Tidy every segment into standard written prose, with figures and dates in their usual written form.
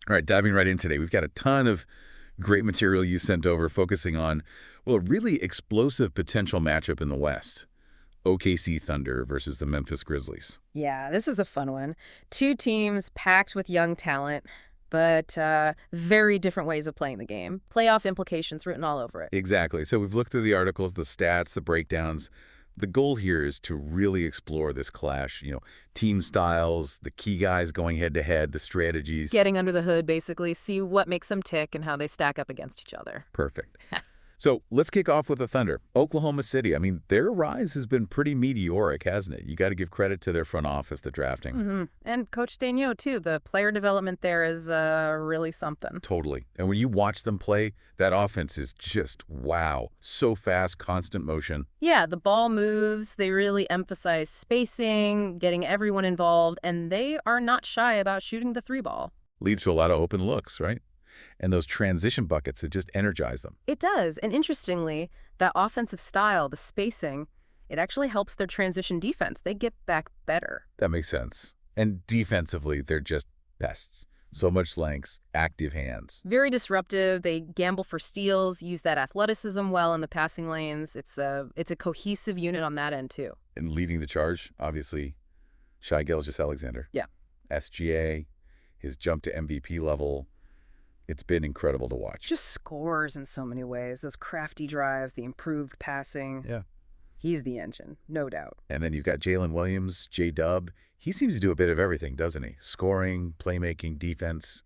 All right, diving right in today, we've got a ton of great material you sent over focusing on, well, a really explosive potential matchup in the West. OKC Thunder versus the Memphis Grizzlies. Yeah, this is a fun one. Two teams packed with young talent, but very different ways of playing the game. Playoff implications written all over it. Exactly. So we've looked through the articles, the stats, the breakdowns. The goal here is to really explore this clash, team styles, the key guys going head-to-head, the strategies. Getting under the hood, basically, see what makes them tick and how they stack up against each other. Perfect. So let's kick off with the Thunder. Oklahoma City, their rise has been pretty meteoric, hasn't it? You got to give credit to their front office, the drafting. And Coach Daigneault, too. The player development there is really something. Totally. And when you watch them play, that offense is just, wow, so fast, constant motion. Yeah, the ball moves. They really emphasize spacing, getting everyone involved, and they are not shy about shooting the three ball. Leads to a lot of open looks, right? And those transition buckets that just energize them. It does. And interestingly, that offensive style, the spacing, it actually helps their transition defense. They get back better. That makes sense. And defensively, they're just pests. So much length, active hands. Very disruptive. They gamble for steals, use that athleticism well in the passing lanes. It's a cohesive unit on that end, too. And leading the charge, obviously, Shai Gilgeous-Alexander. Yeah. SGA, his jump to MVP level. It's been incredible to watch. Just scores in so many ways. Those crafty drives, the improved passing. Yeah. He's the engine, no doubt. And then you've got Jalen Williams, J-Dub. He seems to do a bit of everything, doesn't he? Scoring, playmaking, defense.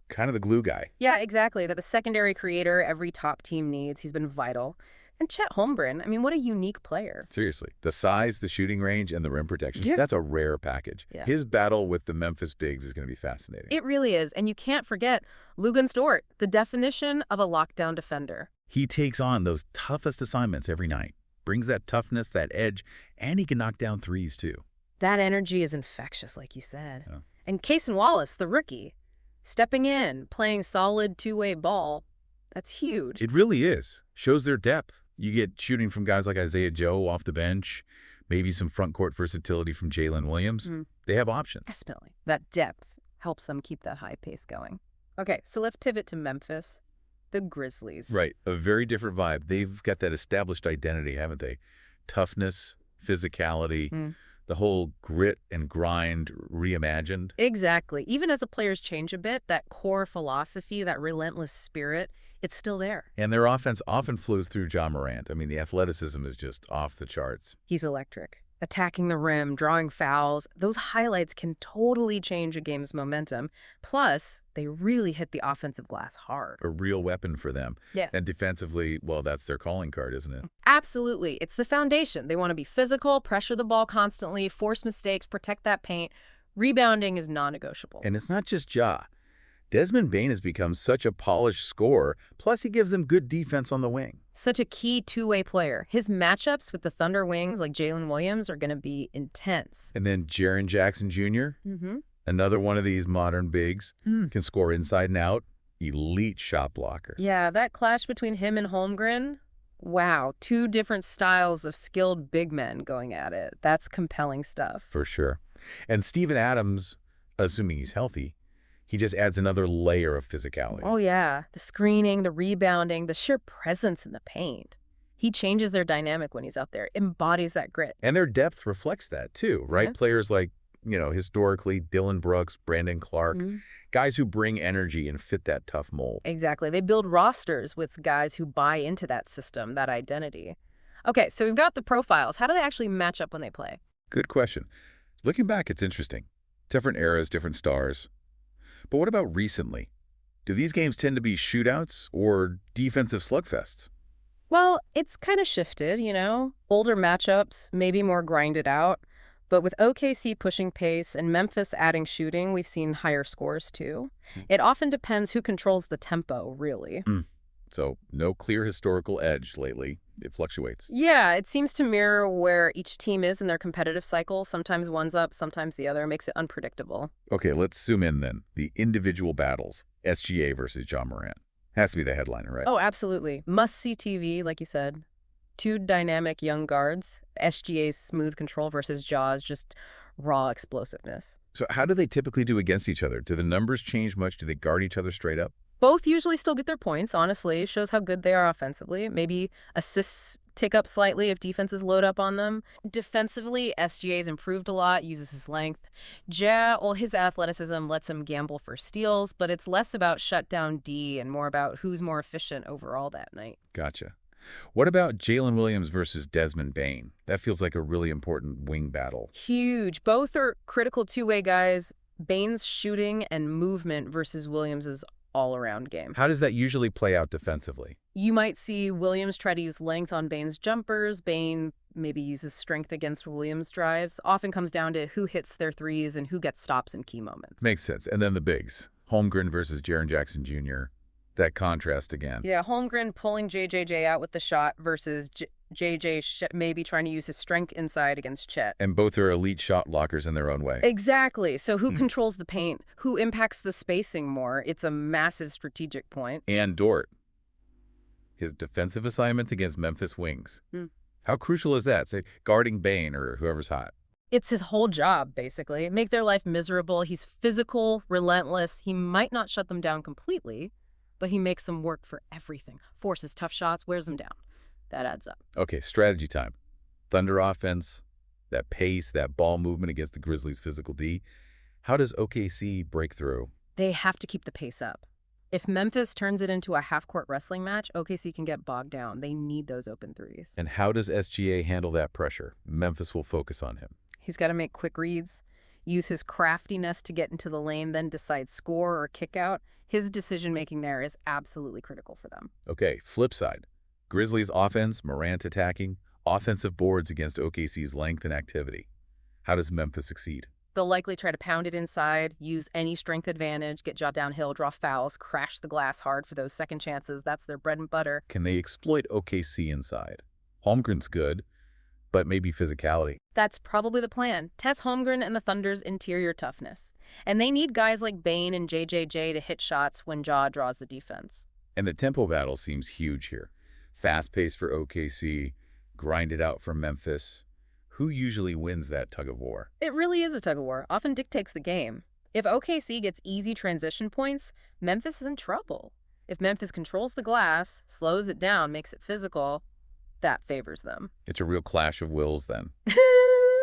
Kind of the glue guy. Yeah, exactly. That the secondary creator every top team needs. He's been vital. And Chet Holmgren, what a unique player. Seriously. The size, the shooting range, and the rim protection, that's a rare package. Yeah. His battle with the Memphis Bigs is going to be fascinating. It really is. And you can't forget Luguentz Dort, the definition of a lockdown defender. He takes on those toughest assignments every night, brings that toughness, that edge, and he can knock down threes too. That energy is infectious, like you said. Yeah. And Cason Wallace, the rookie, stepping in, playing solid two-way ball, that's huge. It really is. Shows their depth. You get shooting from guys like Isaiah Joe off the bench, maybe some front court versatility from Jalen Williams. They have options. Definitely. That depth helps them keep that high pace going. Okay, so let's pivot to Memphis, the Grizzlies. Right. A very different vibe. They've got that established identity, haven't they? Toughness, physicality, the whole grit and grind reimagined. Exactly. Even as the players change a bit, that core philosophy, that relentless spirit, it's still there. And their offense often flows through Ja Morant. The athleticism is just off the charts. He's electric. Attacking the rim, drawing fouls, those highlights can totally change a game's momentum. Plus, they really hit the offensive glass hard. A real weapon for them. Yeah. And defensively, well, that's their calling card, isn't it? Absolutely. It's the foundation. They want to be physical, pressure the ball constantly, force mistakes, protect that paint. Rebounding is non-negotiable. And it's not just Ja. Desmond Bane has become such a polished scorer, plus he gives them good defense on the wing. Such a key two-way player. His matchups with the Thunder wings like Jalen Williams are going to be intense. And then Jaren Jackson Jr., another one of these modern bigs, can score inside and out. Elite shot blocker. Yeah, that clash between him and Holmgren, wow, two different styles of skilled big men going at it. That's compelling stuff. For sure. And Steven Adams, assuming he's healthy, he just adds another layer of physicality. Oh, yeah. The screening, the rebounding, the sheer presence in the paint. He changes their dynamic when he's out there, embodies that grit. And their depth reflects that, too, right? Yeah. Players like, historically, Dylan Brooks, Brandon Clark, guys who bring energy and fit that tough mold. Exactly. They build rosters with guys who buy into that system, that identity. Okay, so we've got the profiles. How do they actually match up when they play? Good question. Looking back, it's interesting. Different eras, different stars. But what about recently? Do these games tend to be shootouts or defensive slugfests? Well, it's kind of shifted, Older matchups, maybe more grinded out. But with OKC pushing pace and Memphis adding shooting, we've seen higher scores too. It often depends who controls the tempo, really. So no clear historical edge lately. It fluctuates. Yeah, it seems to mirror where each team is in their competitive cycle. Sometimes one's up, sometimes the other. It makes it unpredictable. Okay, let's zoom in then. The individual battles. SGA versus Ja Morant. Has to be the headliner, right? Oh, absolutely. Must-see TV, like you said. Two dynamic young guards. SGA's smooth control versus Ja's just raw explosiveness. So how do they typically do against each other? Do the numbers change much? Do they guard each other straight up? Both usually still get their points, honestly. Shows how good they are offensively. Maybe assists tick up slightly if defenses load up on them. Defensively, SGA's improved a lot, uses his length. Ja, well, his athleticism lets him gamble for steals, but it's less about shutdown D and more about who's more efficient overall that night. Gotcha. What about Jalen Williams versus Desmond Bane? That feels like a really important wing battle. Huge. Both are critical two-way guys. Bane's shooting and movement versus Williams's all-around game. How does that usually play out defensively? You might see Williams try to use length on Bane's jumpers. Bane maybe uses strength against Williams' drives. Often comes down to who hits their threes and who gets stops in key moments. Makes sense. And then the bigs. Holmgren versus Jaren Jackson Jr. That contrast again. Yeah, Holmgren pulling JJJ out with the shot versus JJ maybe trying to use his strength inside against Chet. And both are elite shot blockers in their own way. Exactly. So who controls the paint? Who impacts the spacing more? It's a massive strategic point. And Dort. His defensive assignments against Memphis wings. How crucial is that? Say, guarding Bane or whoever's hot. It's his whole job, basically. Make their life miserable. He's physical, relentless. He might not shut them down completely, but he makes them work for everything. Forces tough shots, wears them down. That adds up. Okay, strategy time. Thunder offense, that pace, that ball movement against the Grizzlies' physical D. How does OKC break through? They have to keep the pace up. If Memphis turns it into a half-court wrestling match, OKC can get bogged down. They need those open threes. And how does SGA handle that pressure? Memphis will focus on him. He's got to make quick reads, use his craftiness to get into the lane, then decide score or kick out. His decision-making there is absolutely critical for them. Okay, flip side. Grizzlies offense, Morant attacking, offensive boards against OKC's length and activity. How does Memphis succeed? They'll likely try to pound it inside, use any strength advantage, get Ja downhill, draw fouls, crash the glass hard for those second chances. That's their bread and butter. Can they exploit OKC inside? Holmgren's good, but maybe physicality. That's probably the plan. Test Holmgren and the Thunder's interior toughness. And they need guys like Bane and JJJ to hit shots when Ja draws the defense. And the tempo battle seems huge here. Fast pace for OKC, grind it out for Memphis. Who usually wins that tug of war? It really is a tug of war, often dictates the game. If OKC gets easy transition points, Memphis is in trouble. If Memphis controls the glass, slows it down, makes it physical, that favors them. It's a real clash of wills then.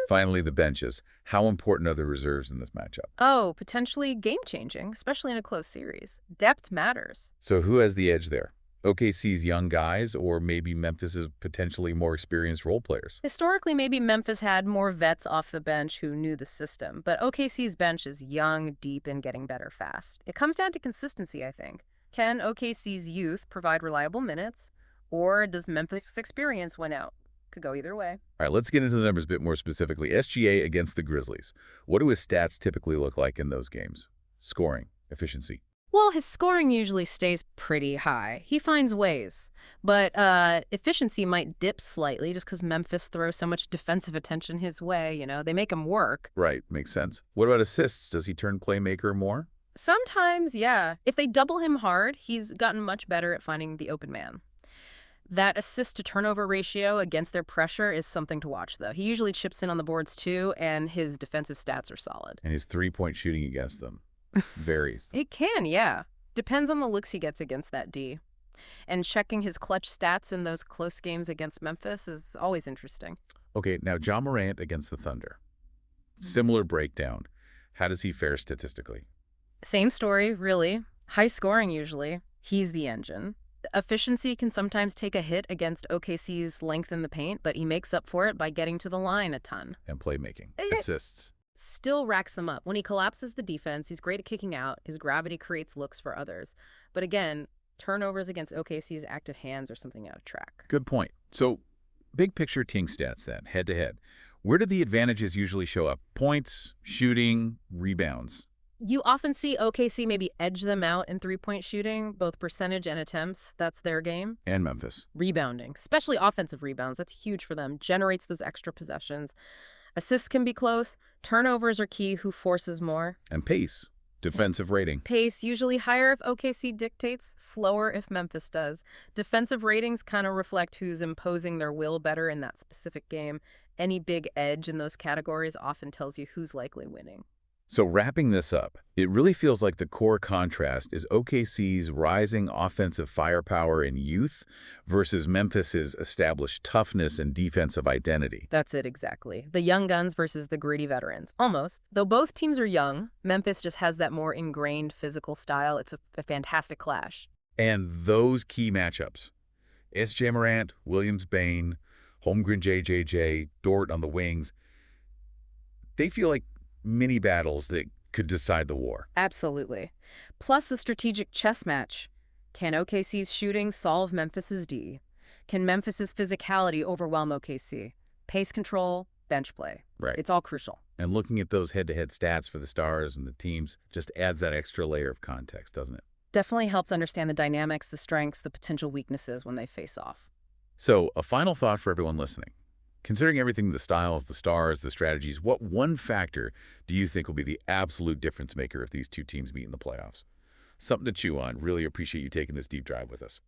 Finally, the benches. How important are the reserves in this matchup? Oh, potentially game-changing, especially in a close series. Depth matters. So who has the edge there? OKC's young guys, or maybe Memphis's potentially more experienced role players? Historically, maybe Memphis had more vets off the bench who knew the system, but OKC's bench is young, deep, and getting better fast. It comes down to consistency, I think. Can OKC's youth provide reliable minutes, or does Memphis' experience win out? Could go either way. All right, let's get into the numbers a bit more specifically. SGA against the Grizzlies. What do his stats typically look like in those games? Scoring, efficiency. Well, his scoring usually stays pretty high. He finds ways. But efficiency might dip slightly just because Memphis throws so much defensive attention his way, you know. They make him work. Right, makes sense. What about assists? Does he turn playmaker more? Sometimes, yeah. If they double him hard, he's gotten much better at finding the open man. That assist-to-turnover ratio against their pressure is something to watch, though. He usually chips in on the boards, too, and his defensive stats are solid. And his three-point shooting against them varies. It can, yeah. Depends on the looks he gets against that D. And checking his clutch stats in those close games against Memphis is always interesting. Okay, now Ja Morant against the Thunder. Similar breakdown. How does he fare statistically? Same story, really. High scoring, usually. He's the engine. Efficiency can sometimes take a hit against OKC's length in the paint, but he makes up for it by getting to the line a ton. And playmaking. Assists. Still racks them up. When he collapses the defense, he's great at kicking out. His gravity creates looks for others. But again, turnovers against OKC's active hands are something out of track. Good point. So, big picture team stats then, head-to-head. Where do the advantages usually show up? Points, shooting, rebounds? You often see OKC maybe edge them out in three-point shooting, both percentage and attempts. That's their game. And Memphis. Rebounding, especially offensive rebounds. That's huge for them. Generates those extra possessions. Assists can be close. Turnovers are key. Who forces more? And pace. Defensive rating. Pace, usually higher if OKC dictates, slower if Memphis does. Defensive ratings kind of reflect who's imposing their will better in that specific game. Any big edge in those categories often tells you who's likely winning. So wrapping this up, it really feels like the core contrast is OKC's rising offensive firepower and youth versus Memphis's established toughness and defensive identity. That's it exactly. The young guns versus the gritty veterans. Almost. Though both teams are young, Memphis just has that more ingrained physical style. It's a fantastic clash. And those key matchups, S.J. Morant, Williams Bain, Holmgren JJJ, Dort on the wings, they feel like mini battles that could decide the war. Absolutely. Plus the strategic chess match. Can OKC's shooting solve Memphis's D? Can Memphis's physicality overwhelm OKC? Pace control, bench play. Right. It's all crucial. And looking at those head-to-head stats for the stars and the teams just adds that extra layer of context, doesn't it? Definitely helps understand the dynamics, the strengths, the potential weaknesses when they face off. So, a final thought for everyone listening. Considering everything, the styles, the stars, the strategies, what one factor do you think will be the absolute difference maker if these two teams meet in the playoffs? Something to chew on. Really appreciate you taking this deep dive with us.